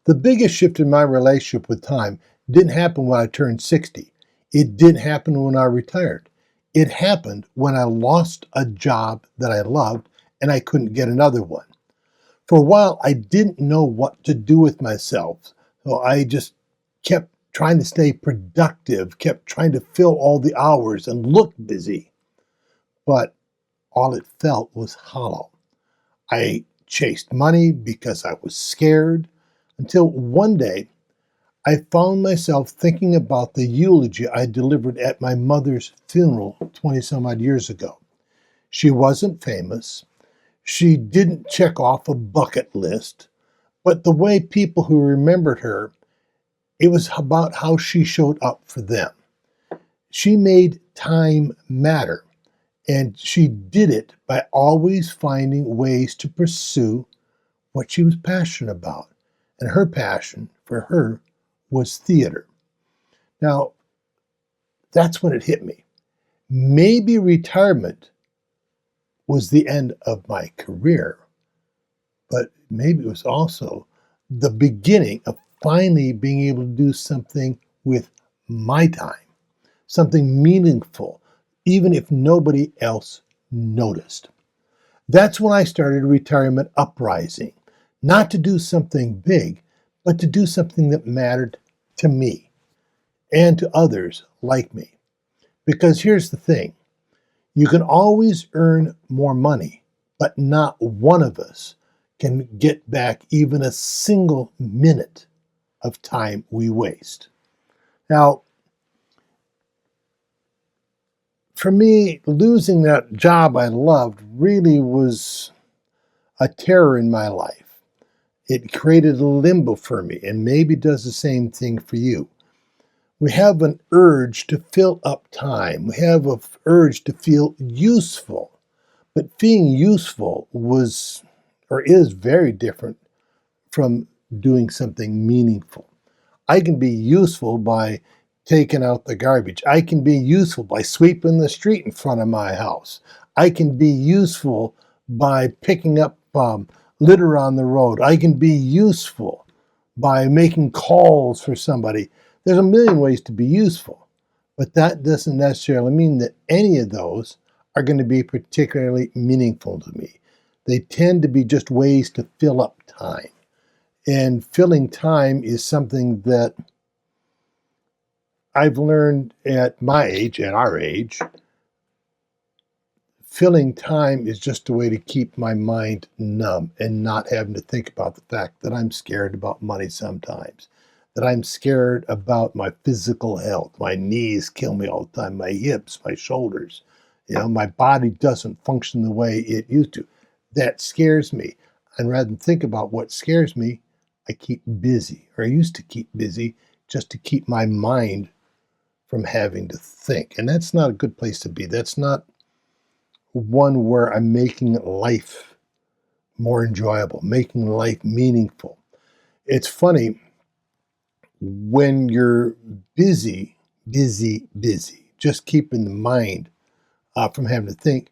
The biggest shift in my relationship with time didn't happen when I turned 60. It didn't happen when I retired. It happened when I lost a job that I loved and I couldn't get another one. For a while, I didn't know what to do with myself. So I just kept trying to stay productive, kept trying to fill all the hours and look busy. But all it felt was hollow. I chased money because I was scared until one day I found myself thinking about the eulogy I delivered at my mother's funeral 20 some odd years ago. She wasn't famous. She didn't check off a bucket list, but the way people who remembered her, it was about how she showed up for them. She made time matter, and she did it by always finding ways to pursue what she was passionate about. And her passion for her was theater. Now, that's when it hit me. Maybe retirement was the end of my career, but maybe it was also the beginning of finally being able to do something with my time, something meaningful, even if nobody else noticed. That's when I started Retirement Uprising, not to do something big, but to do something that mattered to me and to others like me. Because here's the thing, you can always earn more money, but not one of us can get back even a single minute of time we waste. Now, for me, losing that job I loved really was a terror in my life. It created a limbo for me, and maybe does the same thing for you. We have an urge to fill up time. We have an urge to feel useful. But being useful was or is very different from doing something meaningful. I can be useful by taking out the garbage. I can be useful by sweeping the street in front of my house. I can be useful by picking up litter on the road. I can be useful by making calls for somebody. There's a million ways to be useful, but that doesn't necessarily mean that any of those are going to be particularly meaningful to me. They tend to be just ways to fill up time. And filling time is something that I've learned at my age, at our age. Filling time is just a way to keep my mind numb and not having to think about the fact that I'm scared about money sometimes, that I'm scared about my physical health. My knees kill me all the time, my hips, my shoulders. My body doesn't function the way it used to. That scares me. And rather than think about what scares me, I keep busy, or I used to keep busy, just to keep my mind from having to think. And that's not a good place to be. That's not one where I'm making life more enjoyable, making life meaningful. It's funny, when you're busy, just keeping the mind from having to think,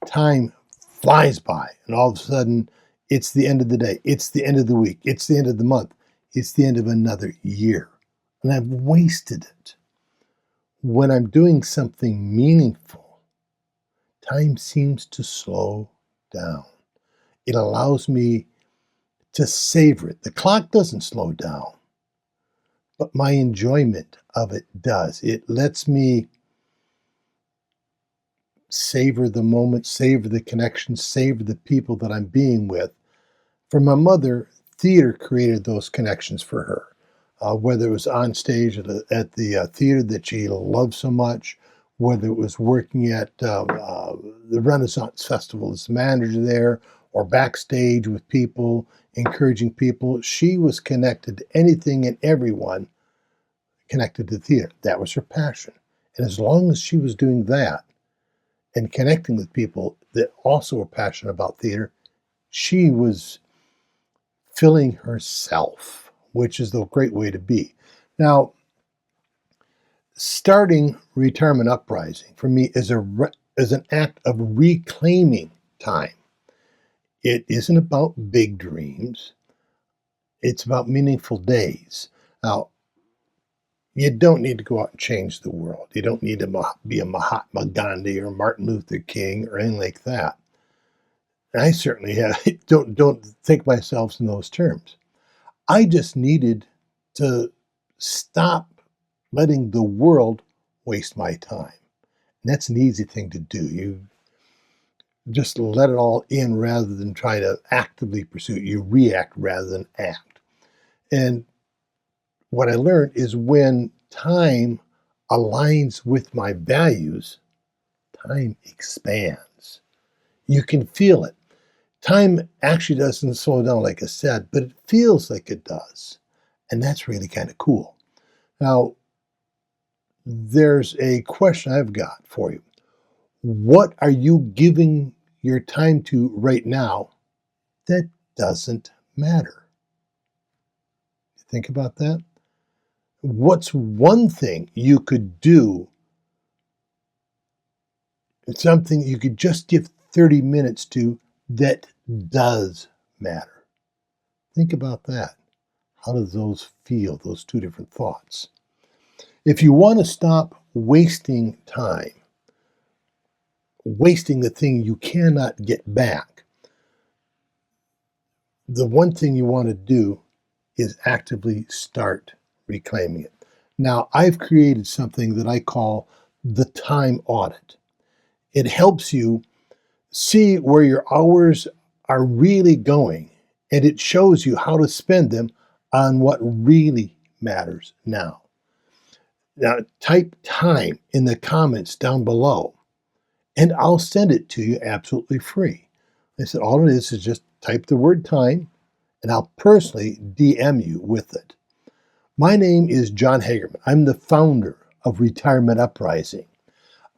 time flies by, and all of a sudden, it's the end of the day, it's the end of the week, it's the end of the month, it's the end of another year, and I've wasted it. When I'm doing something meaningful, time seems to slow down. It allows me to savor it. The clock doesn't slow down, but my enjoyment of it does. It lets me savor the moment, savor the connection, savor the people that I'm being with. For my mother, theater created those connections for her. Whether it was on stage at the theater that she loved so much, whether it was working at the Renaissance Festival as the manager there, or backstage with people, encouraging people, she was connected to anything and everyone connected to theater. That was her passion. And as long as she was doing that and connecting with people that also were passionate about theater, she was filling herself, which is the great way to be. Now, starting Retirement Uprising for me is an act of reclaiming time. It isn't about big dreams. It's about meaningful days. Now, you don't need to go out and change the world. You don't need to be a Mahatma Gandhi or Martin Luther King or anything like that. I certainly don't think myself in those terms. I just needed to stop letting the world waste my time. And that's an easy thing to do. You just let it all in rather than try to actively pursue it. You react rather than act. And what I learned is when time aligns with my values, time expands. You can feel it. Time actually doesn't slow down, like I said, but it feels like it does. And that's really kind of cool. Now, there's a question I've got for you. What are you giving your time to right now that doesn't matter? Think about that. What's one thing you could do, something you could just give 30 minutes to that does matter? Think about that. How do those feel, those two different thoughts? If you want to stop wasting time, wasting the thing you cannot get back, the one thing you want to do is actively start reclaiming it. Now, I've created something that I call the time audit. It helps you see where your hours are really going, and it shows you how to spend them on what really matters now. Now, type time in the comments down below, and I'll send it to you absolutely free. I said, all it is just type the word time, and I'll personally DM you with it. My name is John Hagerman. I'm the founder of Retirement Uprising.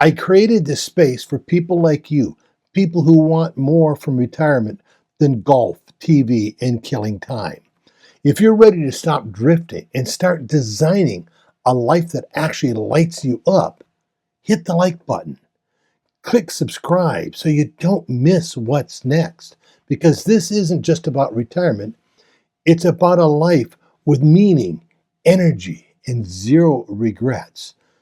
I created this space for people like you, people who want more from retirement than golf, TV, and killing time. If you're ready to stop drifting and start designing a life that actually lights you up, hit the like button. Click subscribe so you don't miss what's next. Because this isn't just about retirement, it's about a life with meaning, energy, and zero regrets.